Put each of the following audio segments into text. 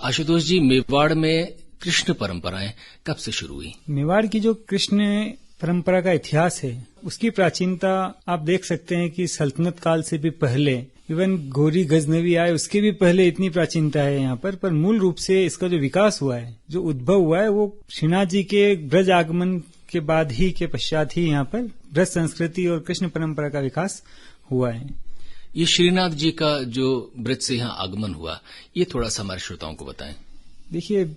आशुतोष जी, मेवाड़ में कृष्ण परंपराएं कब से शुरू हुई? मेवाड़ की जो कृष्ण परंपरा का इतिहास है, उसकी प्राचीनता आप देख सकते हैं कि सल्तनत काल से भी पहले, इवन गौरी गजनवी आए उसके भी पहले इतनी प्राचीनता है यहाँ पर मूल रूप से इसका जो विकास हुआ है, जो उद्भव हुआ है, वो श्रीनाथ जी के ब्रज आगमन के बाद ही, के पश्चात ही यहाँ पर ब्रज संस्कृति और कृष्ण परंपरा का विकास हुआ है। ये श्रीनाथ जी का जो ब्रज से यहाँ आगमन हुआ, ये थोड़ा सा हमारे श्रोताओं को बताएं। देखिए,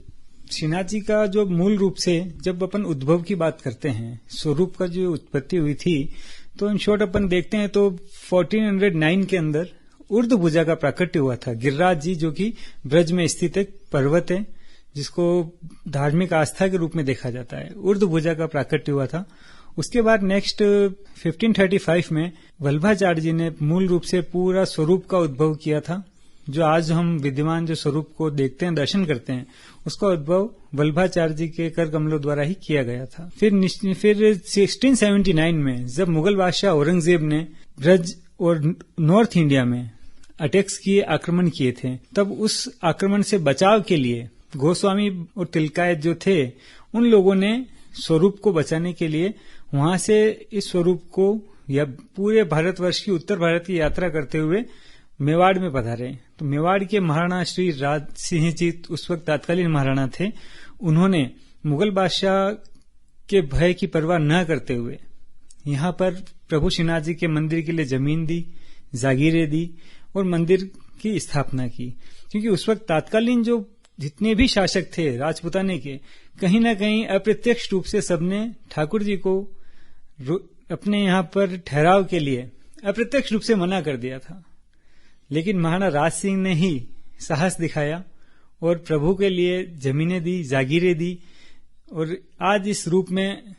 श्रीनाथ जी का जो मूल रूप से जब अपन उद्भव की बात करते हैं, स्वरूप का जो उत्पत्ति हुई थी, तो इन शॉर्ट अपन देखते हैं तो 1409 के अंदर ऊर्ध्वभुजा का प्राकट्य हुआ था। गिरिराज जी, जो कि ब्रज में स्थित एक पर्वत है जिसको धार्मिक आस्था के रूप में देखा जाता है, ऊर्ध्वभुजा का प्राकट्य हुआ था। उसके बाद नेक्स्ट 1535 में वल्लभाचार्य जी ने मूल रूप से पूरा स्वरूप का उद्भव किया था। जो आज हम विद्यमान जो स्वरूप को देखते हैं, दर्शन करते हैं, उसका उद्भव वल्लभाचार्य जी के कर कमलों द्वारा ही किया गया था। फिर 1679 में जब मुगल बादशाह औरंगजेब ने ब्रज और नॉर्थ इंडिया में अटैक्स किए, आक्रमण किए थे, तब उस आक्रमण से बचाव के लिए गोस्वामी और तिलकायत जो थे, उन लोगों ने स्वरूप को बचाने के लिए वहां से इस स्वरूप को या पूरे भारतवर्ष की, उत्तर भारत की यात्रा करते हुए मेवाड़ में पधारे। तो मेवाड़ के महाराणा श्री राज सिंह जी उस वक्त तत्कालीन महाराणा थे। उन्होंने मुगल बादशाह के भय की परवाह न करते हुए यहाँ पर प्रभु श्रीनाथ जी के मंदिर के लिए जमीन दी, जागीरें दी और मंदिर की स्थापना की। क्योंकि उस वक्त तत्कालीन जो जितने भी शासक थे राजपूताने के, कहीं न कहीं अप्रत्यक्ष रूप से सबने ठाकुर जी को अपने यहाँ पर ठहराव के लिए अप्रत्यक्ष रूप से मना कर दिया था। लेकिन महाराणा राज सिंह ने ही साहस दिखाया और प्रभु के लिए जमीनें दी, जागीरें दी, और आज इस रूप में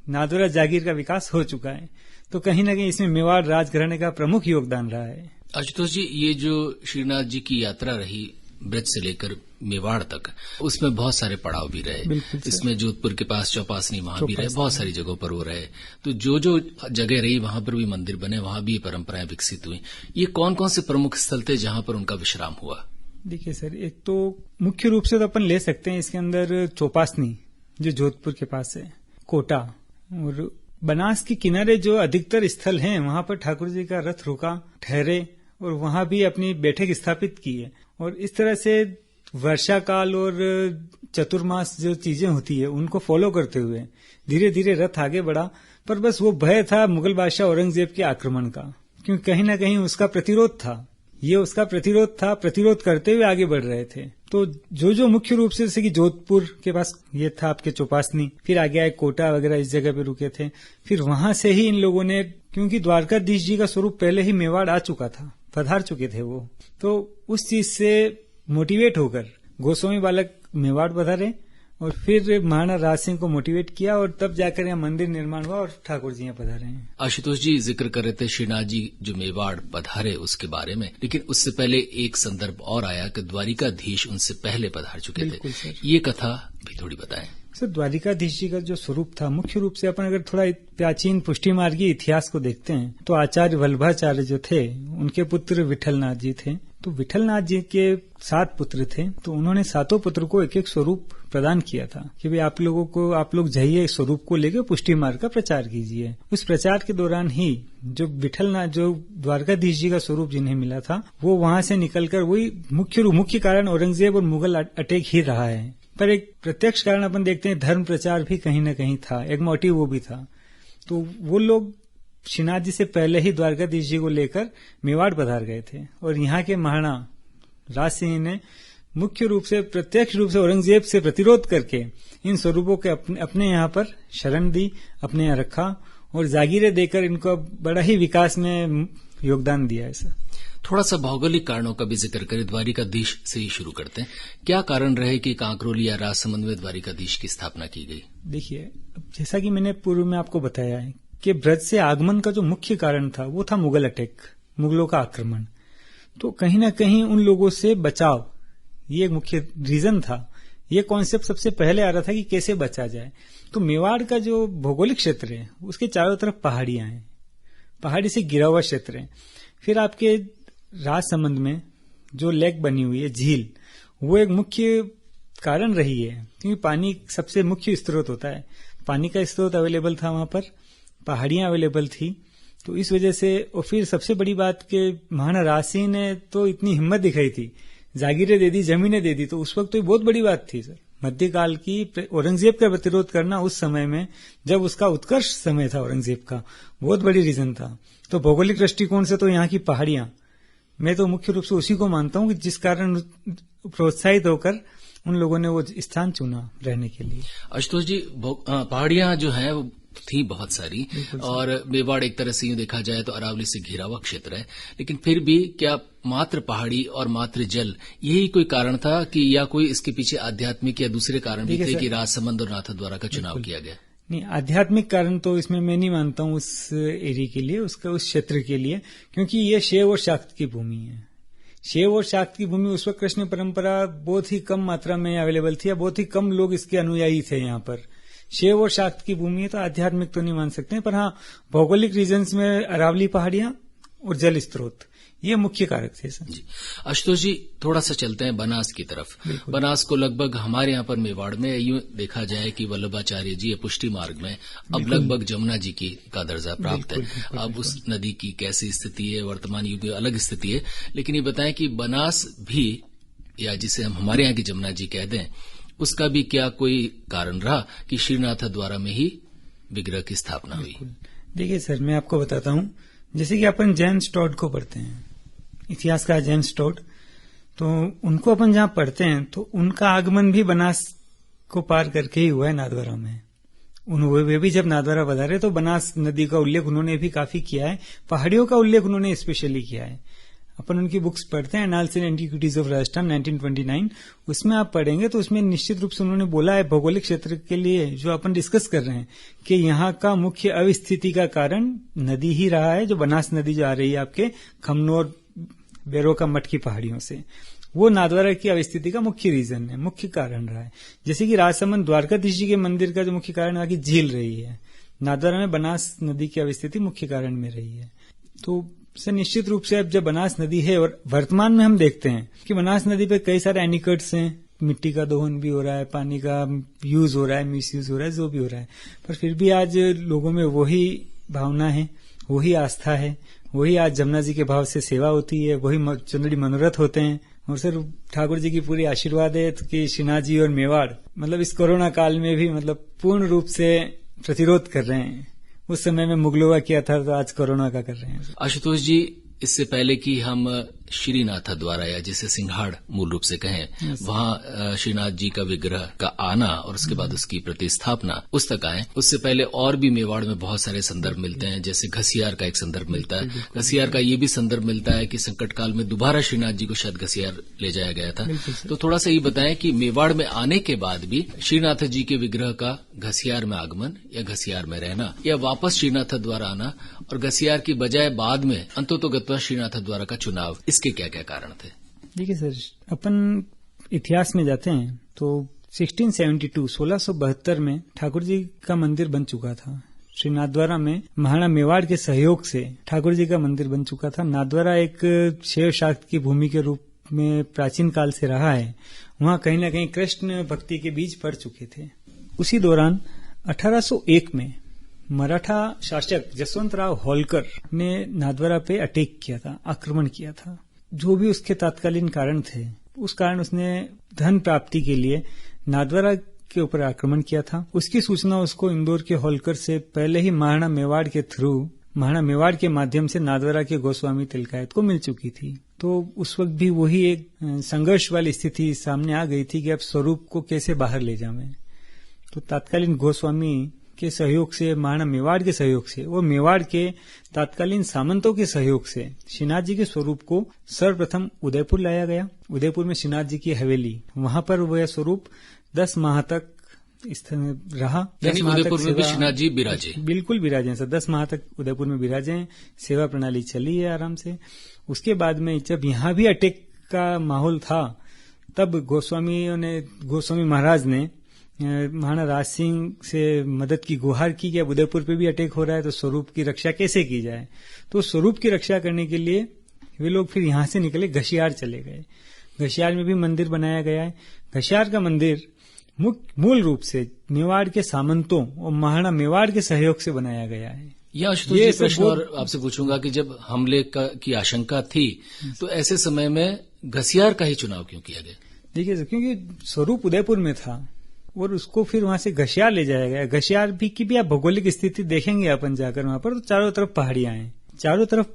नादौरा जागीर का विकास हो चुका है। तो कहीं न कहीं इसमें मेवाड़ राजघराने का प्रमुख योगदान रहा है। आशुतोष जी, ये जो श्रीनाथ जी की यात्रा रही ब्रज से लेकर मेवाड़ तक, उसमें बहुत सारे पड़ाव भी रहे। इसमें जोधपुर के पास चौपासनी, वहां भी रहे, बहुत सारी जगहों पर वो रहे। तो जो जो जगह रही वहां पर भी मंदिर बने, वहां भी परंपराएं विकसित हुई। ये कौन कौन से प्रमुख स्थल थे जहां पर उनका विश्राम हुआ? देखिए सर, एक तो मुख्य रूप से तो अपन ले सकते हैं इसके अंदर चौपासनी जो जोधपुर के पास है, कोटा और बनास के किनारे जो अधिकतर स्थल हैं, वहां पर ठाकुर जी का रथ रुका, ठहरे और वहां भी अपनी बैठक स्थापित की है। और इस तरह से वर्षा काल और चतुर्मास जो चीजें होती है, उनको फॉलो करते हुए धीरे धीरे रथ आगे बढ़ा। पर बस वो भय था मुगल बादशाह औरंगजेब के आक्रमण का, क्योंकि कहीं न कहीं उसका प्रतिरोध था, ये उसका प्रतिरोध था, प्रतिरोध करते हुए आगे बढ़ रहे थे। तो जो जो मुख्य रूप से, जैसे कि जोधपुर के पास ये था आपके चौपासनी, फिर आगे आए कोटा वगैरह, इस जगह पे रुके थे। फिर वहां से ही इन लोगों ने, क्योंकि द्वारकाधीश जी का स्वरूप पहले ही मेवाड़ आ चुका था, पधार चुके थे वो, तो उस चीज से मोटिवेट होकर गोस्वामी बालक मेवाड़ पधारे और फिर महाराणा राज सिंह को मोटिवेट किया और तब जाकर यहाँ मंदिर निर्माण हुआ और ठाकुर जी यहाँ पधारे हैं। आशुतोष जी, जिक्र कर रहे थे श्रीनाथ जी जो मेवाड़ पधारे उसके बारे में, लेकिन उससे पहले एक संदर्भ और आया कि द्वारिकाधीश उनसे पहले पधार चुके थे। ये कथा भी थोड़ी बताएं। सर, द्वारिकाधीश जी का जो स्वरूप था, मुख्य रूप से अपन अगर थोड़ा प्राचीन पुष्टि मार्गी इतिहास को देखते हैं तो आचार्य वल्लभाचार्य जो थे, उनके पुत्र विठलनाथ जी थे। तो विठलनाथ जी के 7 पुत्र थे, तो उन्होंने 7 पुत्र को एक एक स्वरूप प्रदान किया था कि भाई आप लोग जाइए, स्वरूप को लेकर पुष्टि मार्ग का प्रचार कीजिए। उस प्रचार के दौरान ही जो विठलनाथ, जो द्वारकाधीश जी का स्वरूप जिन्हें मिला था, वो वहां से निकलकर वही मुख्य कारण औरंगजेब और मुगल अटैक ही रहा है। पर एक प्रत्यक्ष कारण अपन देखते हैं, धर्म प्रचार भी कहीं न कहीं था, एक मोटिव वो भी था। तो वो लोग श्रीनाथ जी से पहले ही द्वारकाधीश जी को लेकर मेवाड़ पधार गए थे और यहाँ के महाराणा राज सिंह ने मुख्य रूप से, प्रत्यक्ष रूप से औरंगजेब से प्रतिरोध करके इन स्वरूपों के अपने यहाँ पर शरण दी, अपने यहाँ रखा और जागीरें देकर इनको बड़ा ही विकास में योगदान दिया है। सर, थोड़ा सा भौगोलिक कारणों का भी जिक्र करें, द्वारिकाधीश से ही शुरू करते हैं। क्या कारण रहे कि कांकरोली या राजसमंद में द्वारिकाधीश की स्थापना की गई? देखिए, जैसा कि मैंने पूर्व में आपको बताया है कि ब्रज से आगमन का जो मुख्य कारण था वो था मुगल अटैक, मुगलों का आक्रमण। तो कहीं न कहीं उन लोगों से बचाव, ये मुख्य रीजन था। ये कॉन्सेप्ट सबसे पहले आ रहा था कि कैसे बचा जाए। तो मेवाड़ का जो भौगोलिक क्षेत्र है, उसके चारों तरफ पहाड़ियां हैं, पहाड़ी से घिरा हुआ क्षेत्र है। फिर आपके राजसमंद में जो लेक बनी हुई है, झील, वो एक मुख्य कारण रही है, क्योंकि पानी सबसे मुख्य स्रोत होता है। पानी का स्रोत अवेलेबल था वहां पर, पहाड़ियां अवेलेबल थी, तो इस वजह से। और फिर सबसे बड़ी बात कि महाराणा राज सिंह ने तो इतनी हिम्मत दिखाई थी, जागीरें दे दी, जमीनें दे दी, तो उस वक्त तो बहुत बड़ी बात थी सर। मध्यकाल की औरंगजेब का प्रतिरोध करना उस समय में, जब उसका उत्कर्ष समय था औरंगजेब का, बहुत बड़ी रीजन था। तो भौगोलिक दृष्टिकोण से तो यहाँ की पहाड़ियां, मैं तो मुख्य रूप से उसी को मानता हूं कि जिस कारण प्रोत्साहित होकर उन लोगों ने वो स्थान चुना रहने के लिए। आशुतोष जी, पहाड़ियां जो हैं वो थी बहुत सारी, और मेवाड़ एक तरह से यूं देखा जाए तो अरावली से घिरा हुआ क्षेत्र है, लेकिन फिर भी क्या मात्र पहाड़ी और मात्र जल यही कोई कारण था कि या कोई इसके पीछे आध्यात्मिक या दूसरे कारण भी थे कि राजसमंद और नाथद्वारा का चुनाव किया गया? नहीं, आध्यात्मिक कारण तो इसमें मैं नहीं मानता हूं उस एरिया के लिए, उसका उस क्षेत्र के लिए, क्योंकि ये शैव और शाक्त की भूमि है। शैव और शाक्त की भूमि, उस वक्त कृष्ण परंपरा बहुत ही कम मात्रा में अवेलेबल थी, या बहुत ही कम लोग इसके अनुयायी थे यहाँ पर। शैव और शाक्त की भूमि है, तो आध्यात्मिक तो नहीं मान सकते, पर हाँ भौगोलिक रीजन्स में अरावली पहाड़ियां और जल स्त्रोत, ये मुख्य कारक थे सर। जी आशुतोष जी, थोड़ा सा चलते हैं बनास की तरफ। बनास को लगभग हमारे यहाँ पर मेवाड़ में यूं देखा जाए कि वल्लभाचार्य जी पुष्टि मार्ग में अब लगभग जमुना जी का दर्जा प्राप्त है। अब उस नदी की कैसी स्थिति है, वर्तमान युग में अलग स्थिति है, लेकिन ये बताएं कि बनास भी, या जिसे हम हमारे यहाँ की जमुना जी कह दें, उसका भी क्या कोई कारण रहा कि श्रीनाथ द्वारा में ही विग्रह की स्थापना हुई? देखिए सर, मैं आपको बताता हूँ, जैसे कि अपन जेम्स टॉड को पढ़ते हैं, इतिहासकार जेम्स टॉड, तो उनको अपन जहां पढ़ते हैं तो उनका आगमन भी बनास को पार करके ही हुआ है नाथद्वारा में। वे भी जब नाथद्वारा पधारे तो बनास नदी का उल्लेख उन्होंने भी काफी किया है, पहाड़ियों का उल्लेख उन्होंने स्पेशली किया है। अपन उनकी बुक्स पढ़ते हैं, analysis and antiquities of Rajasthan 1929, उसमें आप पढ़ेंगे तो उसमें निश्चित रूप से उन्होंने बोला है भौगोलिक क्षेत्र के लिए जो अपन डिस्कस कर रहे हैं कि यहाँ का मुख्य अवस्थिति का कारण नदी ही रहा है, जो बनास नदी जो आ रही है आपके खमनोर बेरोका मठ की पहाड़ियों से, वो नाथद्वारा की अवस्थिति का मुख्य रीजन है, मुख्य कारण रहा है। जैसे कि राजसमंद द्वारकाधीश जी के मंदिर का जो मुख्य कारण है कि झील रही है, नाथद्वारा में बनास नदी की अवस्थिति मुख्य कारण में रही है। तो से निश्चित रूप से अब जब बनास नदी है, और वर्तमान में हम देखते हैं कि बनास नदी पे कई सारे एनिकट्स हैं, मिट्टी का दोहन भी हो रहा है, पानी का यूज हो रहा है, मिस यूज हो रहा है, जो भी हो रहा है, पर फिर भी आज लोगों में वही भावना है, वही आस्था है, वही आज जमुना जी के भाव से सेवा होती है, वही चंद्रड़ी मनोरथ होते हैं। और सर ठाकुर जी की पूरी आशीर्वाद है कि श्रीनाथ जी और मेवाड़ मतलब इस कोरोना काल में भी मतलब पूर्ण रूप से प्रतिरोध कर रहे हैं। उस समय में मुगलों का किया था, तो आज कोरोना का कर रहे हैं। आशुतोष जी, इससे पहले कि हम श्रीनाथ द्वारा, या जिसे सिंघाड़ मूल रूप से कहें, वहां श्रीनाथ जी का विग्रह का आना और उसके बाद उसकी प्रतिस्थापना उस तक आए, उससे पहले और भी मेवाड़ में बहुत सारे संदर्भ मिलते हैं। जैसे घसियार का एक संदर्भ मिलता है, घसियार का ये भी संदर्भ मिलता है कि संकट काल में दोबारा श्रीनाथ जी को शायद घसियार ले जाया गया था। तो थोड़ा सा ये बताएं कि मेवाड़ में आने के बाद भी श्रीनाथ जी के विग्रह का घसियार में आगमन या घसियार में रहना, या वापस श्रीनाथ द्वारा आना और घसियार की बजाय बाद में अंततोगत्वा श्रीनाथ द्वारा का चुनाव, इसके क्या क्या कारण थे? देखिए सर, अपन इतिहास में जाते हैं तो 1672 में ठाकुर जी का मंदिर बन चुका था। श्री नाथद्वारा में महाराणा मेवाड़ के सहयोग से ठाकुर जी का मंदिर बन चुका था। नाथद्वारा एक शैव शाक्त की भूमि के रूप में प्राचीन काल से रहा है। वहां कहीं न कहीं कृष्ण भक्ति के बीज पड़ चुके थे। उसी दौरान 1801 में मराठा शासक जसवंतराव होलकर ने नाथद्वारा पे अटैक किया था, आक्रमण किया था। जो भी उसके तत्कालीन कारण थे, उस कारण उसने धन प्राप्ति के लिए नाथद्वारा के ऊपर आक्रमण किया था। उसकी सूचना उसको इंदौर के होलकर से पहले ही महाराणा मेवाड़ के थ्रू, महाराणा मेवाड़ के माध्यम से नाथद्वारा के गोस्वामी तिलकायत को मिल चुकी थी। तो उस वक्त भी वही एक संघर्ष वाली स्थिति सामने आ गई थी कि अब स्वरूप को कैसे बाहर ले जावें। तो तत्कालीन गोस्वामी के सहयोग से, महाराणा मेवाड़ के सहयोग से, वो मेवाड़ के तत्कालीन सामंतों के सहयोग से श्रीनाथ जी के स्वरूप को सर्वप्रथम उदयपुर लाया गया। उदयपुर में श्रीनाथ जी की हवेली, वहां पर वह स्वरूप 10 माह तक रहा। उदयपुर में भी श्रीनाथ जी विराजे, बिल्कुल विराजे सर। 10 माह तक उदयपुर में विराजे हैं, सेवा प्रणाली चली है आराम से। उसके बाद में जब यहाँ भी अटैक का माहौल था, तब गोस्वामी महाराज ने महाराणा राज सिंह से मदद की गुहार की कि अब उदयपुर पे भी अटैक हो रहा है, तो स्वरूप की रक्षा कैसे की जाए। तो स्वरूप की रक्षा करने के लिए वे लोग फिर यहां से निकले, घसियार चले गए। घसियार में भी मंदिर बनाया गया है। घसियार का मंदिर मूल रूप से मेवाड़ के सामंतों और महाराणा मेवाड़ के सहयोग से बनाया गया है। यह आशुतोष जी प्रश्न और आपसे पूछूंगा कि जब हमले की आशंका थी तो ऐसे समय में घसियार का ही चुनाव क्यों किया गया? देखिए, क्योंकि स्वरूप उदयपुर में था और उसको फिर वहां से घसियार ले जाया गया। घसियार की भी आप भौगोलिक स्थिति देखेंगे अपन जाकर वहां पर, तो चारों तरफ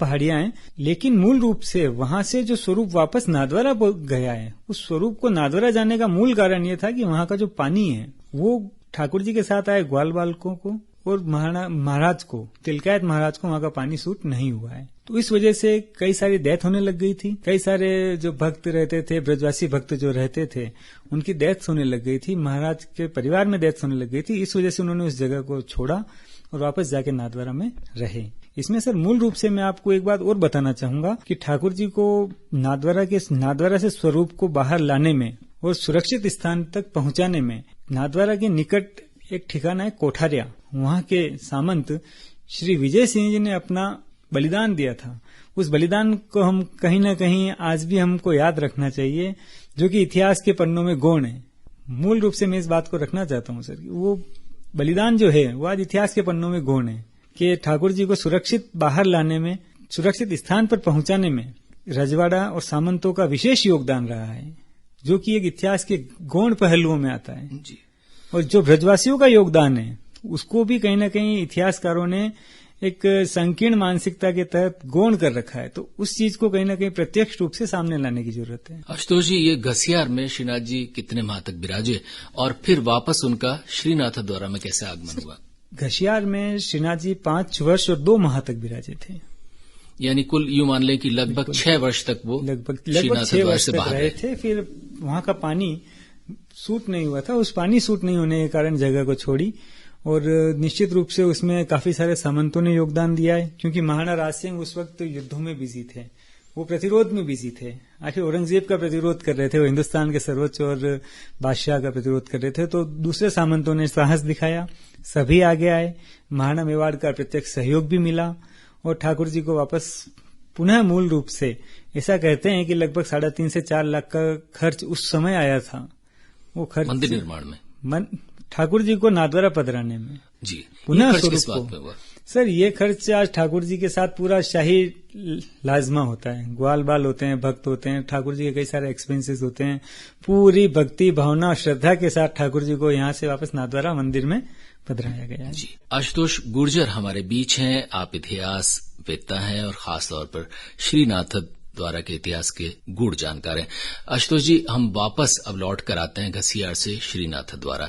पहाड़ियां हैं, लेकिन मूल रूप से वहां से जो स्वरूप वापस नाथद्वारा गया है, उस स्वरूप को नाथद्वारा जाने का मूल कारण ये था कि वहां का जो पानी है वो ठाकुर जी के साथ आए ग्वाल बालकों को और महाराज को, तिलकायत महाराज को वहां का पानी सूट नहीं हुआ है। तो इस वजह से कई सारी डेथ होने लग गई थी। कई सारे जो भक्त रहते थे, ब्रजवासी भक्त जो रहते थे, उनकी डेथ होने लग गई थी। महाराज के परिवार में डेथ होने लग गई थी। इस वजह से उन्होंने उस जगह को छोड़ा और वापस जाके नाथद्वारा में रहे। इसमें सर मूल रूप से मैं आपको एक बात और बताना चाहूंगा कि ठाकुर जी को नाथद्वारा से स्वरूप को बाहर लाने में और सुरक्षित स्थान तक पहुंचाने में नाथद्वारा के निकट एक ठिकाना है कोठारिया, वहां के सामंत श्री विजय सिंह जी ने अपना बलिदान दिया था। उस बलिदान को हम कहीं न कहीं आज भी हमको याद रखना चाहिए, जो कि इतिहास के पन्नों में गौण है। मूल रूप से मैं इस बात को रखना चाहता हूं सर, वो बलिदान जो है वो आज इतिहास के पन्नों में गौण है कि ठाकुर जी को सुरक्षित बाहर लाने में, सुरक्षित स्थान पर पहुंचाने में रजवाड़ा और सामंतों का विशेष योगदान रहा है, जो कि एक इतिहास के गौण पहलुओं में आता है जी। और जो ब्रजवासियों का योगदान है उसको भी कहीं न कहीं इतिहासकारों ने एक संकीर्ण मानसिकता के तहत गौण कर रखा है। तो उस चीज को कहीं न कहीं प्रत्यक्ष रूप से सामने लाने की जरूरत है। आशुतोष जी, ये घसियार में श्रीनाथ जी कितने माह तक विराजे और फिर वापस उनका श्रीनाथ द्वारा में कैसे आगमन हुआ? घसियार में श्रीनाथ जी 5 वर्ष और 2 माह तक विराजे थे। यानी कुल यूं मान लें कि लगभग 6 वर्ष तक वो लगभग 6 वर्ष तक रहे थे। फिर वहां का पानी सूट नहीं हुआ था। उस पानी सूट नहीं होने के कारण जगह को छोड़ी और निश्चित रूप से उसमें काफी सारे सामंतों ने योगदान दिया है, क्योंकि महाराणा राज सिंह उस वक्त युद्धों में बिजी थे, वो प्रतिरोध में बिजी थे। आखिर औरंगजेब का प्रतिरोध कर रहे थे, वो हिंदुस्तान के सर्वोच्च और बादशाह का प्रतिरोध कर रहे थे। तो दूसरे सामंतों ने साहस दिखाया, सभी आगे आए, महाराणा मेवाड़ का प्रत्यक्ष सहयोग भी मिला और ठाकुर जी को वापस पुनः मूल रूप से ऐसा कहते हैं कि लगभग 3.5 से 4 लाख का खर्च उस समय आया था। वो खर्च मंदिर निर्माण में, ठाकुर जी को नाथद्वारा पधराने में जी। पुनः किस बात पे हुआ? सर, ये खर्च आज ठाकुर जी के साथ पूरा शाही लाजमा होता है, ग्वाल बाल होते हैं, भक्त होते हैं, ठाकुर जी के कई सारे एक्सपेंसेस होते हैं। पूरी भक्ति भावना और श्रद्धा के साथ ठाकुर जी को यहाँ से वापस नाथद्वारा मंदिर में पधराया गया है जी। आशुतोष गुर्जर हमारे बीच हैं, आप इतिहास वेत्ता हैं और खासतौर पर श्रीनाथ द्वारा के इतिहास के गूढ़ जानकार हैं। आशुतोष जी, हम वापस अब लौट कर आते हैं घसियार से श्रीनाथ द्वारा।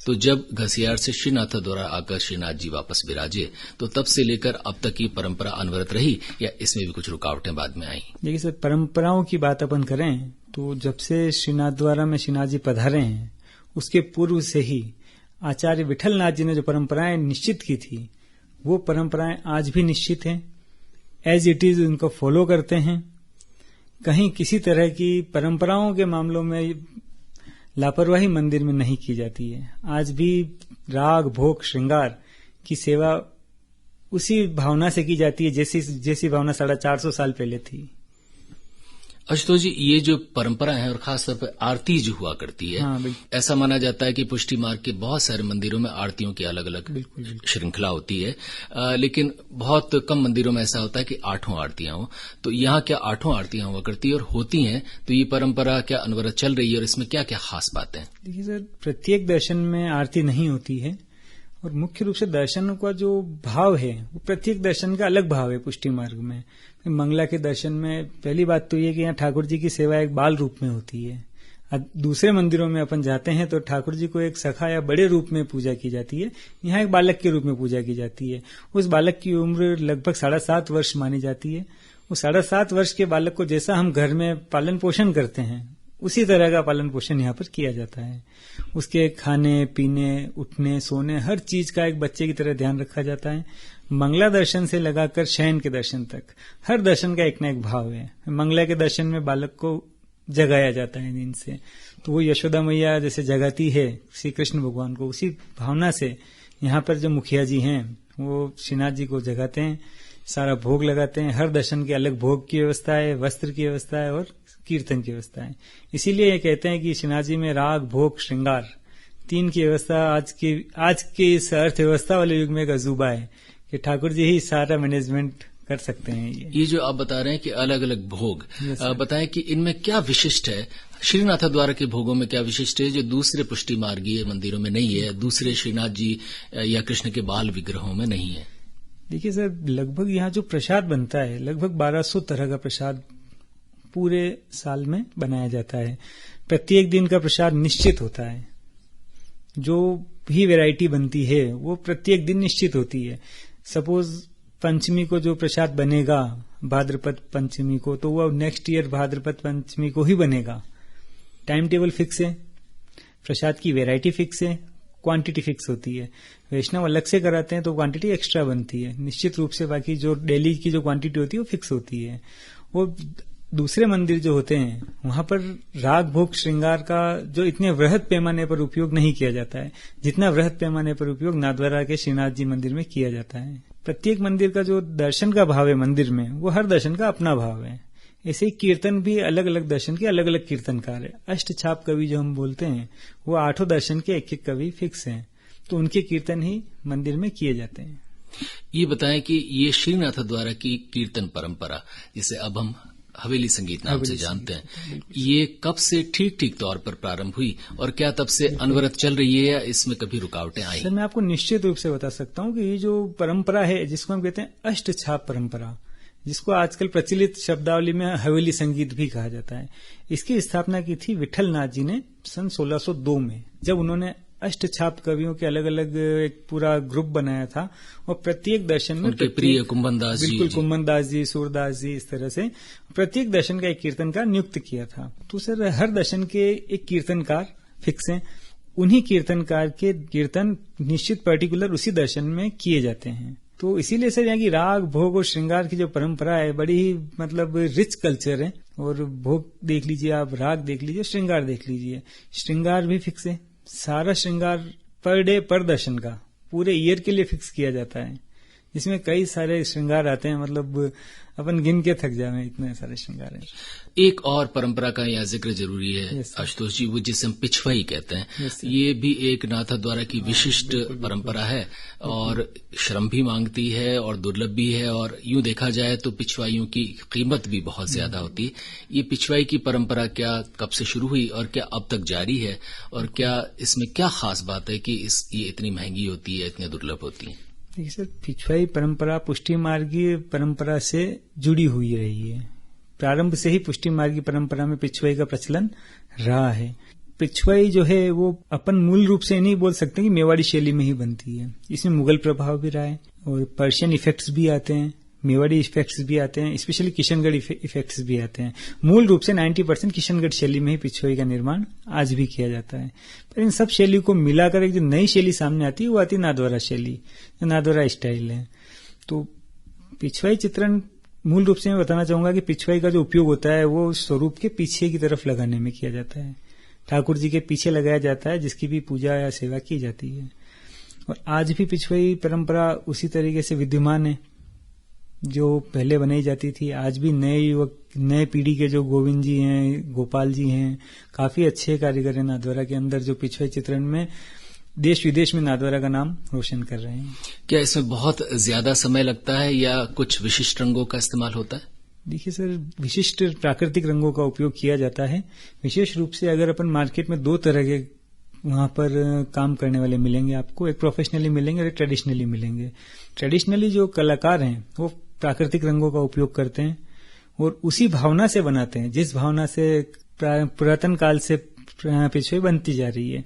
तो जब घसियार से श्रीनाथ द्वारा आकर श्रीनाथ जी वापस विराजे, तो तब से लेकर अब तक की परंपरा अनवरत रही या इसमें भी कुछ रुकावटें बाद में आई? देखिए सर, परंपराओं की बात अपन करें तो जब से श्रीनाथ द्वारा में श्रीनाथ जी पधारे हैं, उसके पूर्व से ही आचार्य विठलनाथ जी ने जो परंपराएं निश्चित की थी, वो परंपराएं आज भी निश्चित हैं, एज इट इज उनको फॉलो करते हैं। कहीं किसी तरह की परंपराओं के मामलों में लापरवाही मंदिर में नहीं की जाती है। आज भी राग भोग श्रृंगार की सेवा उसी भावना से की जाती है जैसी भावना 450 साल पहले थी। आशुतोष जी, ये जो परंपरा है और खासतौर पर आरती जो हुआ करती है, हाँ, ऐसा माना जाता है कि पुष्टि मार्ग के बहुत सारे मंदिरों में आरतियों की अलग अलग श्रृंखला होती है, लेकिन बहुत कम मंदिरों में ऐसा होता है कि 8 आरतियां हो। तो यहाँ क्या 8 आरतियां हुआ करती है और होती हैं? तो ये परंपरा क्या अनवरत चल रही है और इसमें क्या क्या खास बातें? देखिए सर, प्रत्येक दर्शन में आरती नहीं होती है और मुख्य रूप से दर्शनों का जो भाव है वो प्रत्येक दर्शन का अलग भाव है। पुष्टि मार्ग में मंगला के दर्शन में पहली बात तो ये कि यहाँ ठाकुर जी की सेवा एक बाल रूप में होती है। अब दूसरे मंदिरों में अपन जाते हैं तो ठाकुर जी को एक सखा या बड़े रूप में पूजा की जाती है, यहाँ एक बालक के रूप में पूजा की जाती है। उस बालक की उम्र लगभग 7.5 वर्ष मानी जाती है। उस 7.5 वर्ष के बालक को जैसा हम घर में पालन पोषण करते हैं, उसी तरह का पालन पोषण यहाँ पर किया जाता है। उसके खाने पीने, उठने सोने, हर चीज का एक बच्चे की तरह ध्यान रखा जाता है। मंगला दर्शन से लगाकर शयन के दर्शन तक हर दर्शन का एक न एक भाव है। मंगला के दर्शन में बालक को जगाया जाता है नींद से, तो वो यशोदा मैया जैसे जगाती है श्री कृष्ण भगवान को, उसी भावना से यहाँ पर जो मुखिया जी हैं वो श्रीनाथ जी को जगाते हैं, सारा भोग लगाते हैं। हर दर्शन के अलग भोग की व्यवस्था है, वस्त्र की व्यवस्था है और कीर्तन की व्यवस्था है। इसीलिए ये कहते हैं कि श्रीनाथ जी में राग, भोग, श्रृंगार 3 की व्यवस्था आज के इस अर्थव्यवस्था वाले युग में एक अजूबा है कि ठाकुर जी ही सारा मैनेजमेंट कर सकते हैं। ये जो आप बता रहे हैं कि अलग अलग भोग, बताएं कि इनमें क्या विशिष्ट है, श्रीनाथ द्वारा के भोगों में क्या विशिष्ट है जो दूसरे पुष्टि मार्गीय मंदिरों में नहीं है, दूसरे श्रीनाथ जी या कृष्ण के बाल विग्रहों में नहीं है? देखिए सर, लगभग यहाँ जो प्रसाद बनता है, लगभग 1200 तरह का प्रसाद पूरे साल में बनाया जाता है। प्रत्येक दिन का प्रसाद निश्चित होता है। जो भी वैरायटी बनती है वो प्रत्येक दिन निश्चित होती है। सपोज पंचमी को जो प्रसाद बनेगा भाद्रपद पंचमी को, तो वो नेक्स्ट ईयर भाद्रपद पंचमी को ही बनेगा। टाइम टेबल फिक्स है, प्रसाद की वैरायटी फिक्स है, क्वांटिटी फिक्स होती है। वैष्णव अलग से कराते हैं तो क्वांटिटी एक्स्ट्रा बनती है निश्चित रूप से, बाकी जो डेली की जो क्वांटिटी होती है वो फिक्स होती है। वो दूसरे मंदिर जो होते हैं वहां पर राग, भोग, श्रृंगार का जो इतने वृहद पैमाने पर उपयोग नहीं किया जाता है जितना वृहद पैमाने पर उपयोग नाथद्वारा के श्रीनाथ जी मंदिर में किया जाता है। प्रत्येक मंदिर का जो दर्शन का भाव है मंदिर में, वो हर दर्शन का अपना भाव है। ऐसे ही कीर्तन भी अलग अलग दर्शन के अलग अलग कीर्तनकार है। अष्टछाप कवि जो हम बोलते हैं वो 8 दर्शन के एक कवि फिक्स हैं, तो उनके कीर्तन ही मंदिर में किए जाते हैं। ये बताएं कि ये श्रीनाथ द्वारा की कीर्तन परंपरा, जिसे अब हम हवेली संगीत नाम से जानते हैं, ये कब से ठीक ठीक तौर पर प्रारंभ हुई और क्या तब से अनवरत चल रही है या इसमें कभी रुकावटें आई? सर, मैं आपको निश्चित रूप से बता सकता हूँ कि ये जो परंपरा है जिसको हम कहते हैं अष्टछाप परंपरा, जिसको आजकल प्रचलित शब्दावली में हवेली संगीत भी कहा जाता है, इसकी स्थापना की थी विठल नाथ जी ने सन 1602 में, जब उन्होंने अष्टछाप कवियों के अलग अलग एक पूरा ग्रुप बनाया था और प्रत्येक दर्शन में उनके प्रिय कुंभन दास जी, बिल्कुल कुंभन दास जी, सूरदास जी, इस तरह से प्रत्येक दर्शन का एक कीर्तनकार नियुक्त किया था। तो सर, हर दर्शन के एक कीर्तनकार फिक्स हैं, उन्हीं कीर्तनकार के कीर्तन निश्चित पर्टिकुलर उसी दर्शन में किए जाते हैं। तो इसीलिए सर यहाँ की राग, भोग और श्रृंगार की जो परंपरा है बड़ी ही मतलब रिच कल्चर है। और भोग देख लीजिए आप, राग देख लीजिए, श्रृंगार देख लीजिए। श्रृंगार भी फिक्स है, सारा श्रृंगार पर डे पर दर्शन का पूरे ईयर के लिए फिक्स किया जाता है, जिसमें कई सारे श्रृंगार आते हैं, मतलब अपन गिन के थक जाए, इतने सारे श्रृंगार हैं। एक और परंपरा का यहाँ जिक्र जरूरी है आशुतोष जी, वो जिसे हम पिछवाई कहते हैं। ये भी एक नाथ द्वारा की विशिष्ट परंपरा है और श्रम भी मांगती है और दुर्लभ भी है, और यूं देखा जाए तो पिछवाइयों की कीमत भी बहुत ज्यादा होती है। ये पिछवाई की परंपरा क्या कब से शुरू हुई और क्या अब तक जारी है, और क्या इसमें क्या खास बात है कि ये इतनी महंगी होती है, इतनी दुर्लभ होती है? देखिए सर, पिछवाई परंपरा पुष्टि मार्गी परंपरा से जुड़ी हुई रही है। प्रारंभ से ही पुष्टि मार्गी परंपरा में पिछवाई का प्रचलन रहा है। पिछवाई जो है वो अपन मूल रूप से नहीं बोल सकते कि मेवाड़ी शैली में ही बनती है। इसमें मुगल प्रभाव भी रहा है और पर्शियन इफेक्ट्स भी आते हैं, मेवाड़ी इफेक्ट्स भी आते हैं, स्पेशली किशनगढ़ इफेक्ट्स भी आते हैं। मूल रूप से 90% किशनगढ़ शैली में ही पिछवाई का निर्माण आज भी किया जाता है। पर इन सब शैली को मिलाकर एक जो नई शैली सामने आती है वो आती है नाथद्वारा शैली, जो नाथद्वारा स्टाइल है। तो पिछवाई चित्रण मूल रूप से मैं बताना चाहूंगा कि पिछवाई का जो उपयोग होता है वो स्वरूप के पीछे की तरफ लगाने में किया जाता है। ठाकुर जी के पीछे लगाया जाता है, जिसकी भी पूजा या सेवा की जाती है। और आज भी पिछवाई परंपरा उसी तरीके से विद्यमान है जो पहले बनाई जाती थी। आज भी नए पीढ़ी के जो गोविंद जी हैं, गोपाल जी हैं, काफी अच्छे कारीगर हैं नाथद्वारा के अंदर, जो पिछवाई चित्रण में देश विदेश में नाथद्वारा का नाम रोशन कर रहे हैं। क्या इसमें बहुत ज्यादा समय लगता है या कुछ विशिष्ट रंगों का इस्तेमाल होता है? देखिए सर, विशिष्ट प्राकृतिक रंगों का उपयोग किया जाता है। विशेष रूप से अगर अपन मार्केट में 2 तरह के वहां पर काम करने वाले मिलेंगे आपको, एक प्रोफेशनली मिलेंगे और एक ट्रेडिशनली मिलेंगे। ट्रेडिशनली जो कलाकार हैं वो प्राकृतिक रंगों का उपयोग करते हैं और उसी भावना से बनाते हैं जिस भावना से पुरातन काल से पिछवाई बनती जा रही है।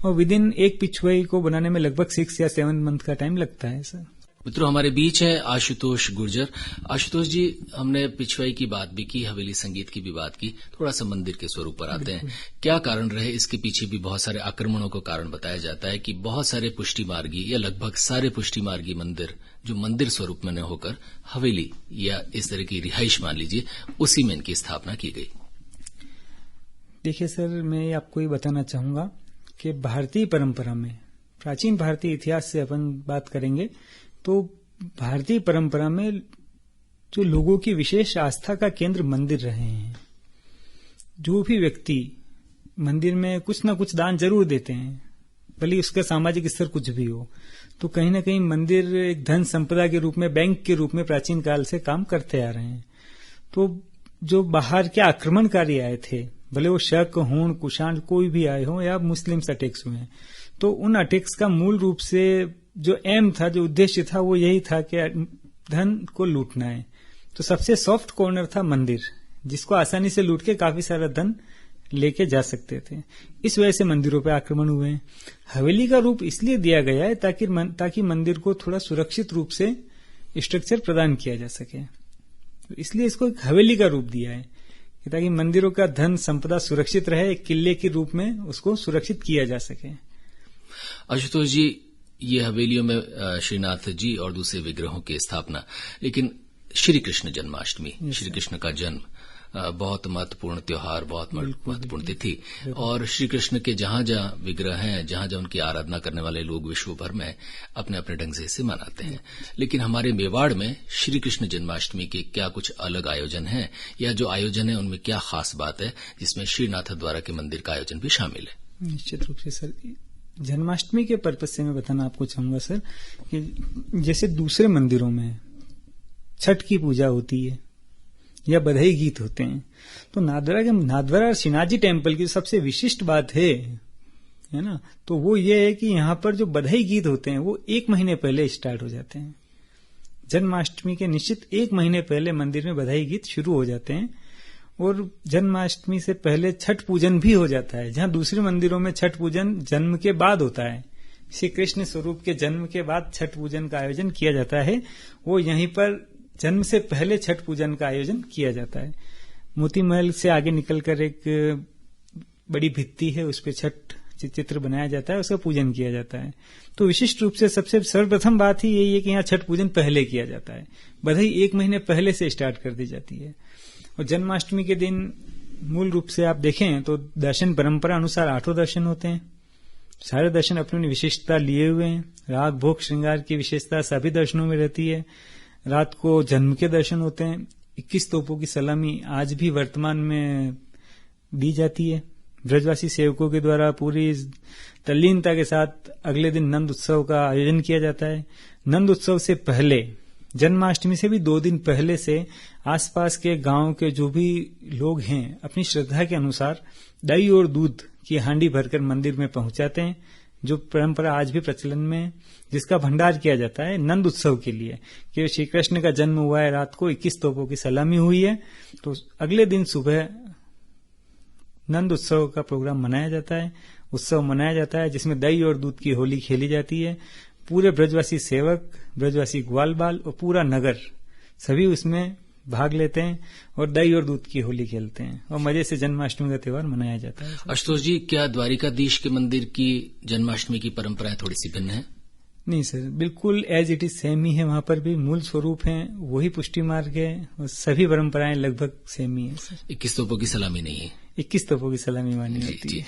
और विद इन एक पिछवाई को बनाने में लगभग 6 या 7 मंथ का टाइम लगता है सर। मित्रों, हमारे बीच है आशुतोष गुर्जर। आशुतोष जी, हमने पिछवाई की बात भी की, हवेली संगीत की भी बात की, थोड़ा सा मंदिर के स्वरूप पर आते हैं। क्या कारण रहे? इसके पीछे भी बहुत सारे आक्रमणों को कारण बताया जाता है कि बहुत सारे पुष्टि मार्गी या लगभग सारे पुष्टि मार्गी मंदिर जो मंदिर स्वरूप में न होकर हवेली या इस तरह की रिहाइश मान लीजिए, उसी में इनकी स्थापना की गई। देखिए सर, मैं आपको ये बताना चाहूंगा कि भारतीय परंपरा में, प्राचीन भारतीय इतिहास से अपन बात करेंगे तो भारतीय परंपरा में जो लोगों की विशेष आस्था का केंद्र मंदिर रहे हैं, जो भी व्यक्ति मंदिर में कुछ ना कुछ दान जरूर देते हैं, भले उसका सामाजिक स्तर कुछ भी हो, तो कहीं ना कहीं मंदिर एक धन संपदा के रूप में, बैंक के रूप में प्राचीन काल से काम करते आ रहे हैं। तो जो बाहर के आक्रमणकारी आए थे, भले वो शक, हूण, कुषाण कोई भी आए हो या मुस्लिम्स अटैक्स हुए हैं, तो उन अटैक्स का मूल रूप से जो एम था, जो उद्देश्य था, वो यही था कि धन को लूटना है। तो सबसे सॉफ्ट कॉर्नर था मंदिर, जिसको आसानी से लूट के काफी सारा धन लेके जा सकते थे। इस वजह से मंदिरों पे आक्रमण हुए हैं। हवेली का रूप इसलिए दिया गया है ताकि मंदिर को थोड़ा सुरक्षित रूप से स्ट्रक्चर प्रदान किया जा सके। तो इसलिए इसको एक हवेली का रूप दिया है ताकि मंदिरों का धन संपदा सुरक्षित रहे, एक किले के रूप में उसको सुरक्षित किया जा सके। आशुतोष जी, ये हवेलियों में श्रीनाथ जी और दूसरे विग्रहों की स्थापना, लेकिन श्री कृष्ण जन्माष्टमी, श्री कृष्ण का जन्म बहुत महत्वपूर्ण त्योहार, बहुत महत्वपूर्ण तिथि, और श्री कृष्ण के जहां जहां विग्रह हैं, जहां जहां उनकी आराधना करने वाले लोग विश्व भर में अपने अपने ढंग से इसे मनाते हैं। लेकिन हमारे मेवाड़ में श्री कृष्ण जन्माष्टमी के क्या कुछ अलग आयोजन हैं, या जो आयोजन है उनमें क्या खास बात है जिसमें श्रीनाथ द्वारा के मंदिर का आयोजन भी शामिल है? निश्चित रूप से सर, जन्माष्टमी के पर्पज से मैं बताना आपको चाहूंगा सर कि जैसे दूसरे मंदिरों में छठ की पूजा होती है या बधाई गीत होते हैं, तो नाथद्वारा और श्रीनाथ जी टेम्पल की सबसे विशिष्ट बात है ना, तो वो ये है कि यहाँ पर जो बधाई गीत होते हैं वो 1 महीने पहले स्टार्ट हो जाते हैं। जन्माष्टमी के निश्चित 1 महीने पहले मंदिर में बधाई गीत शुरू हो जाते हैं, और जन्माष्टमी से पहले छठ पूजन भी हो जाता है। जहां दूसरे मंदिरों में छठ पूजन जन्म के बाद होता है, श्री कृष्ण स्वरूप के जन्म के बाद छठ पूजन का आयोजन किया जाता है, वो यहीं पर जन्म से पहले छठ पूजन का आयोजन किया जाता है। मोती महल से आगे निकलकर एक बड़ी भित्ति है, उस पर छठ चित्र बनाया जाता है, उसका पूजन किया जाता है। तो विशिष्ट रूप से सबसे सर्वप्रथम बात ही यही है कि यहाँ छठ पूजन पहले किया जाता है। बधाई 1 महीने पहले से स्टार्ट कर दी जाती है। और जन्माष्टमी के दिन मूल रूप से आप देखें तो दर्शन परंपरा अनुसार 8 दर्शन होते हैं। सारे दर्शन अपनी विशिष्टता लिए हुए हैं। राग भोग श्रृंगार की विशेषता सभी दर्शनों में रहती है। रात को जन्म के दर्शन होते हैं। 21 तोपों की सलामी आज भी वर्तमान में दी जाती है। ब्रजवासी सेवकों के द्वारा पूरी तल्लीनता के साथ अगले दिन नंद उत्सव का आयोजन किया जाता है। नंद उत्सव से पहले, जन्माष्टमी से भी 2 दिन पहले से आसपास के गांव के जो भी लोग हैं अपनी श्रद्धा के अनुसार दही और दूध की हांडी भरकर मंदिर में पहुंचाते हैं, जो परंपरा आज भी प्रचलन में है, जिसका भंडार किया जाता है नंद उत्सव के लिए कि श्री कृष्ण का जन्म हुआ है। रात को 21 तोपों की सलामी हुई है, तो अगले दिन सुबह नंद उत्सव का प्रोग्राम मनाया जाता है, उत्सव मनाया जाता है, जिसमें दही और दूध की होली खेली जाती है। पूरे ब्रजवासी सेवक, ब्रजवासी ग्वाल बाल और पूरा नगर सभी उसमें भाग लेते हैं और दही और दूध की होली खेलते हैं और मजे से जन्माष्टमी का त्योहार मनाया जाता है। आशुतोष जी, क्या द्वारिकाधीश के मंदिर की जन्माष्टमी की परंपराएं थोड़ी सी भिन्न है? नहीं सर, बिल्कुल एज इट इज सेम ही है। वहां पर भी मूल स्वरूप है, वही पुष्टि मार्ग है और सभी परंपराएं लगभग सेम ही है सर। 21 तोपों की सलामी नहीं है? 21 तोपों की सलामी मानी होती है।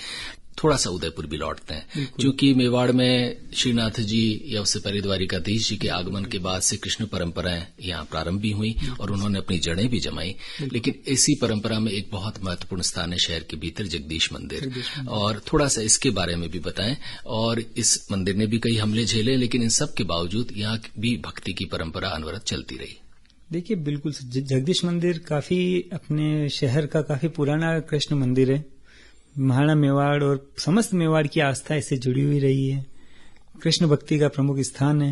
थोड़ा सा उदयपुर भी लौटते हैं, क्योंकि मेवाड़ में श्रीनाथ जी या उससे पहले द्वारिकाधीश जी के आगमन के बाद से कृष्ण परंपराएं यहाँ प्रारंभ भी हुई और उन्होंने अपनी जड़ें भी जमाई। लेकिन इसी परंपरा में एक बहुत महत्वपूर्ण स्थान है शहर के भीतर, जगदीश मंदिर। और थोड़ा सा इसके बारे में भी बताएं। और इस मंदिर ने भी कई हमले झेले, लेकिन इन सब के बावजूद यहाँ भी भक्ति की परंपरा अनवरत चलती रही। देखिए, बिल्कुल जगदीश मंदिर काफी अपने शहर का काफी पुराना कृष्ण मंदिर है। महाराणा मेवाड़ और समस्त मेवाड़ की आस्था इससे जुड़ी हुई रही है। कृष्ण भक्ति का प्रमुख स्थान है।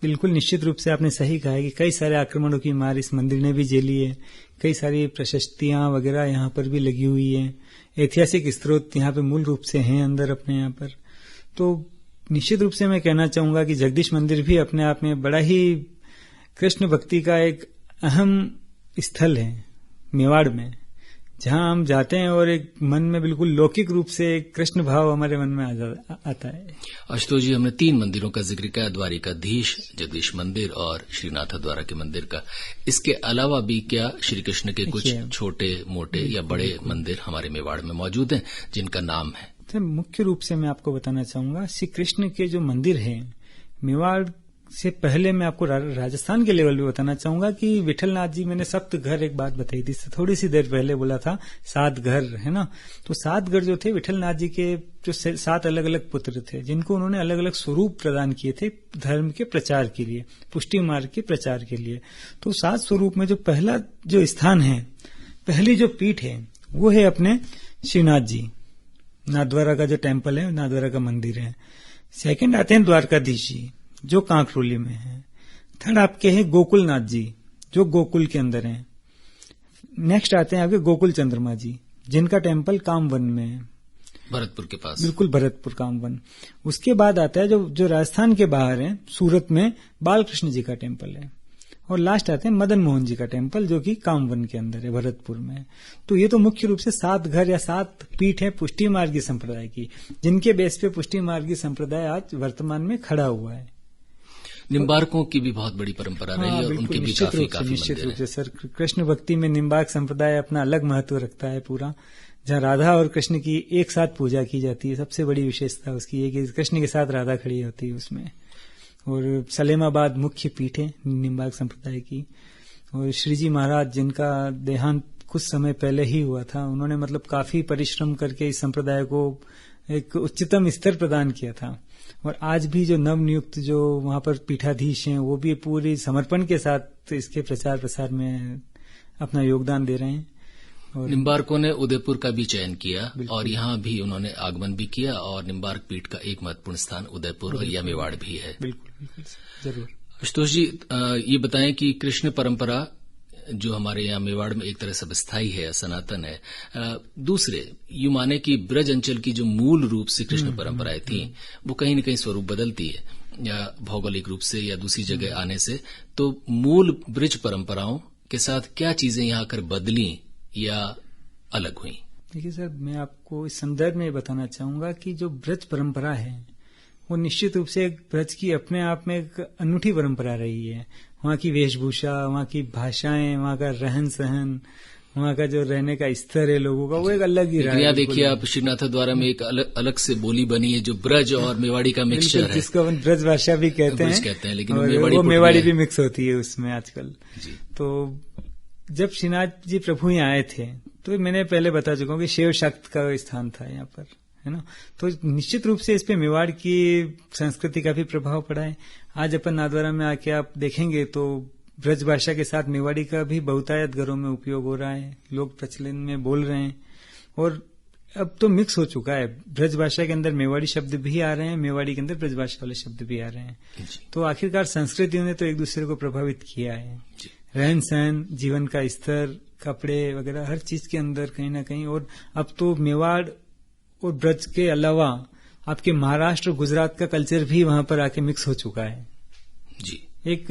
बिल्कुल निश्चित रूप से आपने सही कहा है कि कई सारे आक्रमणों की मार इस मंदिर ने भी झेली है। कई सारी प्रशस्तियां वगैरह यहाँ पर भी लगी हुई है। ऐतिहासिक स्रोत यहाँ पे मूल रूप से हैं अंदर अपने यहाँ पर। तो निश्चित रूप से मैं कहना चाहूंगा कि जगदीश मंदिर भी अपने आप में बड़ा ही कृष्ण भक्ति का एक अहम स्थल है मेवाड़ में, जहां हम जाते हैं और एक मन में बिल्कुल लौकिक रूप से एक कृष्ण भाव हमारे मन में आता है। आशुतोष जी, हमने 3 मंदिरों का जिक्र किया, द्वारिकाधीश, जगदीश मंदिर और श्रीनाथ द्वारा के मंदिर का। इसके अलावा भी क्या श्री कृष्ण के कुछ छोटे मोटे या बड़े मंदिर हमारे मेवाड़ में मौजूद हैं जिनका नाम है? तो मुख्य रूप से मैं आपको बताना चाहूंगा, श्री कृष्ण के जो मंदिर है मेवाड़ से पहले मैं आपको राजस्थान के लेवल पे बताना चाहूंगा कि विठलनाथ जी, मैंने सप्त घर एक बात बताई थी थोड़ी सी देर पहले, बोला था 7 घर है ना। तो 7 घर जो थे विठलनाथ जी के, जो 7 अलग अलग पुत्र थे जिनको उन्होंने अलग अलग स्वरूप प्रदान किए थे धर्म के प्रचार के लिए, पुष्टि मार्ग के प्रचार के लिए। तो 7 स्वरूप में जो पहला जो स्थान है, पहली जो पीठ है, वो है अपने शिवनाथ जी, नाथद्वारा का जो टेम्पल है, नाथद्वारा का मंदिर है। सेकंड आते हैं द्वारकाधीश जी जो कांकरोली में है। थर्ड आपके हैं गोकुलनाथ जी जो गोकुल के अंदर हैं। नेक्स्ट आते हैं आपके गोकुल चंद्रमा जी जिनका टेम्पल कामवन में है, भरतपुर के पास, बिल्कुल भरतपुर कामवन। उसके बाद आता है जो राजस्थान के बाहर है, सूरत में बालकृष्ण जी का टेम्पल है। और लास्ट आते हैं मदन मोहन जी का टेम्पल जो कि कामवन के अंदर है, भरतपुर में। तो ये तो मुख्य रूप से 7 घर या 7 पीठ है पुष्टि मार्गी संप्रदाय की, जिनके बेस पे पुष्टि मार्गी संप्रदाय आज वर्तमान में खड़ा हुआ है। निम्बार्कों की भी बहुत बड़ी परंपरा रही है और उनके भी काफी निश्चित रूप से सर, कृष्ण भक्ति में निम्बार्क संप्रदाय अपना अलग महत्व रखता है पूरा, जहाँ राधा और कृष्ण की एक साथ पूजा की जाती है। सबसे बड़ी विशेषता उसकी है कि कृष्ण के साथ राधा खड़ी होती है उसमें। और सलेमाबाद मुख्य पीठ है निम्बार्क संप्रदाय की। और श्री जी महाराज जिनका देहांत कुछ समय पहले ही हुआ था, उन्होंने मतलब काफी परिश्रम करके इस संप्रदाय को एक उच्चतम स्तर प्रदान किया था। और आज भी जो नवनियुक्त जो वहां पर पीठाधीश हैं, वो भी पूरी समर्पण के साथ इसके प्रचार प्रसार में अपना योगदान दे रहे हैं। और निम्बार्कों ने उदयपुर का भी चयन किया और यहाँ भी उन्होंने आगमन भी किया, और निम्बार्क पीठ का एक महत्वपूर्ण स्थान उदयपुर या मेवाड़ भी है। बिल्कुल जरूर। आशुतोष जी, ये बताएं कि कृष्ण परंपरा जो हमारे यहाँ मेवाड़ में एक तरह से स्थायी है, सनातन है, दूसरे यू माने कि ब्रज अंचल की जो मूल रूप से कृष्ण परंपराएं थी वो कहीं न कहीं स्वरूप बदलती है, या भौगोलिक रूप से या दूसरी जगह आने से। तो मूल ब्रज परंपराओं के साथ क्या चीजें यहाँ आकर बदली या अलग हुई? देखिए सर, मैं आपको इस संदर्भ में बताना चाहूंगा कि जो ब्रज परंपरा है वो निश्चित रूप से एक ब्रज की अपने आप में एक अनूठी परंपरा रही है। वहाँ की वेशभूषा, वहाँ की भाषाएं, वहाँ का रहन सहन, वहाँ का जो रहने का स्तर है लोगों का, वो एक अलग ही रहा है। देखिए आप श्रीनाथ द्वारा में एक अलग से बोली बनी है जो ब्रज और मेवाड़ी का मिक्सचर है, जिसको अपन ब्रज भाषा भी कहते हैं, लेकिन वो मेवाड़ी भी मिक्स होती है उसमें आजकल। तो जब श्रीनाथ जी प्रभु यहाँ आए थे तो मैंने पहले बता चुका हूँ कि शिव शक्त का स्थान था यहाँ पर, है ना। तो निश्चित रूप से इस पे मेवाड़ की संस्कृति का भी प्रभाव पड़ा है। आज अपन नाथद्वारा में आके आप देखेंगे तो ब्रज भाषा के साथ मेवाड़ी का भी बहुतायत घरों में उपयोग हो रहा है, लोग प्रचलन में बोल रहे हैं। और अब तो मिक्स हो चुका है, ब्रज भाषा के अंदर मेवाड़ी शब्द भी आ रहे हैं, मेवाड़ी के अंदर ब्रज भाषा वाले शब्द भी आ रहे हैं। तो आखिरकार संस्कृतियों ने तो एक दूसरे को प्रभावित किया है, रहन सहन, जीवन का स्तर, कपड़े वगैरह हर चीज के अंदर कहीं ना कहीं। और अब तो मेवाड़ और ब्रज के अलावा आपके महाराष्ट्र, गुजरात का कल्चर भी वहां पर आके मिक्स हो चुका है जी। एक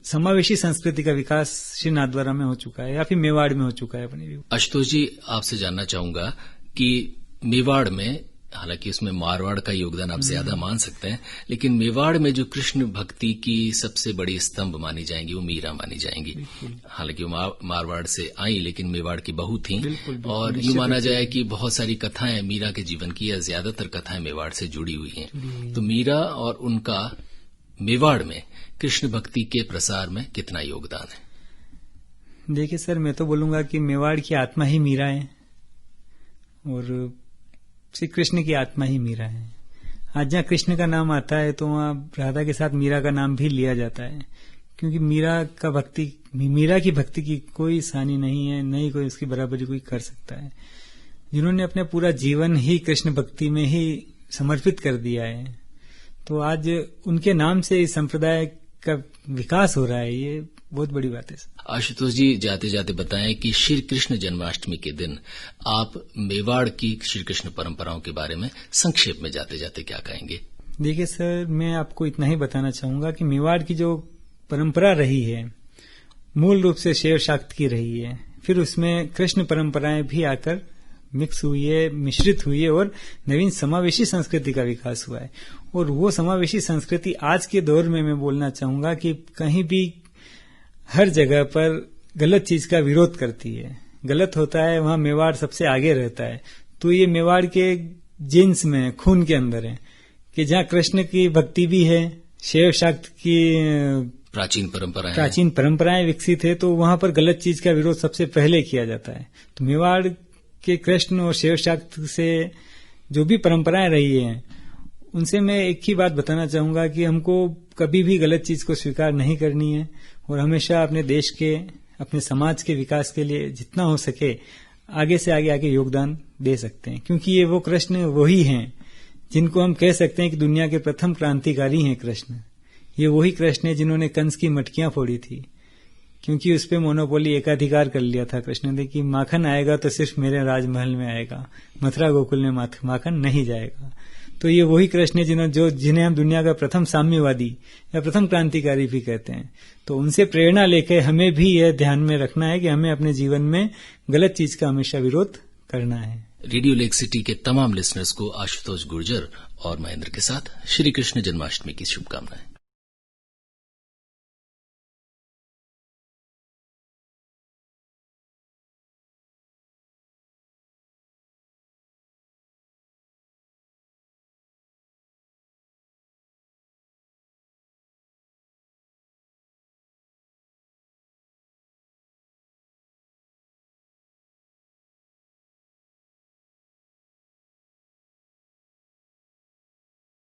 समावेशी संस्कृति का विकास श्री नाथद्वारा में हो चुका है या फिर मेवाड़ में हो चुका है अपने भी। आशुतोष जी, आपसे जानना चाहूंगा कि मेवाड़ में, हालांकि उसमें मारवाड़ का योगदान आप ज्यादा मान सकते हैं, लेकिन मेवाड़ में जो कृष्ण भक्ति की सबसे बड़ी स्तंभ मानी जाएंगी वो मीरा मानी जाएंगी। हालांकि वो मारवाड़ से आई लेकिन मेवाड़ की बहू थी। और यूं माना जाए कि बहुत सारी कथाएं मीरा के जीवन की या ज्यादातर कथाएं मेवाड़ से जुड़ी हुई हैं। तो मीरा और उनका मेवाड़ में कृष्ण भक्ति के प्रसार में कितना योगदान है? देखिए सर, मैं तो बोलूंगा कि मेवाड़ की आत्मा ही मीरा है और श्री कृष्ण की आत्मा ही मीरा है। आज जहाँ कृष्ण का नाम आता है तो वहाँ राधा के साथ मीरा का नाम भी लिया जाता है, क्योंकि मीरा की भक्ति की कोई सानी नहीं है, नहीं कोई उसकी बराबरी कोई कर सकता है। जिन्होंने अपना पूरा जीवन ही कृष्ण भक्ति में ही समर्पित कर दिया है, तो आज उनके नाम से इस संप्रदाय का विकास हो रहा है, ये बहुत बड़ी बात है। आशुतोष जी, जाते जाते बताएं कि श्री कृष्ण जन्माष्टमी के दिन आप मेवाड़ की श्री कृष्ण परंपराओं के बारे में संक्षेप में जाते जाते क्या कहेंगे? देखिए सर, मैं आपको इतना ही बताना चाहूंगा कि मेवाड़ की जो परंपरा रही है मूल रूप से शैव शाक्त की रही है, फिर उसमें कृष्ण परंपराएं भी आकर मिक्स हुई है, मिश्रित हुई है और नवीन समावेशी संस्कृति का विकास हुआ है। और वो समावेशी संस्कृति आज के दौर में मैं बोलना चाहूंगा कि कहीं भी हर जगह पर गलत चीज का विरोध करती है। गलत होता है वहां मेवाड़ सबसे आगे रहता है। तो ये मेवाड़ के जीन्स में, खून के अंदर है कि जहां कृष्ण की भक्ति भी है, शैव शाक्त की प्राचीन परंपराएं विकसित है, तो वहां पर गलत चीज का विरोध सबसे पहले किया जाता है। तो मेवाड़ के कृष्ण और शैव शाक्त से जो भी परंपराएं रही हैं, उनसे मैं एक ही बात बताना चाहूंगा कि हमको कभी भी गलत चीज को स्वीकार नहीं करनी है और हमेशा अपने देश के, अपने समाज के विकास के लिए जितना हो सके आगे से आगे योगदान दे सकते हैं, क्योंकि ये वो कृष्ण वही हैं जिनको हम कह सकते हैं कि दुनिया के प्रथम क्रांतिकारी हैं कृष्ण। ये वही कृष्ण है जिन्होंने कंस की मटकियां फोड़ी थी, क्योंकि उस पे मोनोपोली एकाधिकार कर लिया था कृष्ण ने कि माखन आएगा तो सिर्फ मेरे राजमहल में आएगा, मथुरा गोकुल में माखन नहीं जाएगा। तो ये वही कृष्ण है जिन्हें हम दुनिया का प्रथम साम्यवादी या प्रथम क्रांतिकारी भी कहते हैं। तो उनसे प्रेरणा लेकर हमें भी यह ध्यान में रखना है कि हमें अपने जीवन में गलत चीज का हमेशा विरोध करना है। रेडियो लेक सिटी के तमाम लिसनर्स को आशुतोष गुर्जर और महेंद्र के साथ श्री कृष्ण जन्माष्टमी की शुभकामनाएं।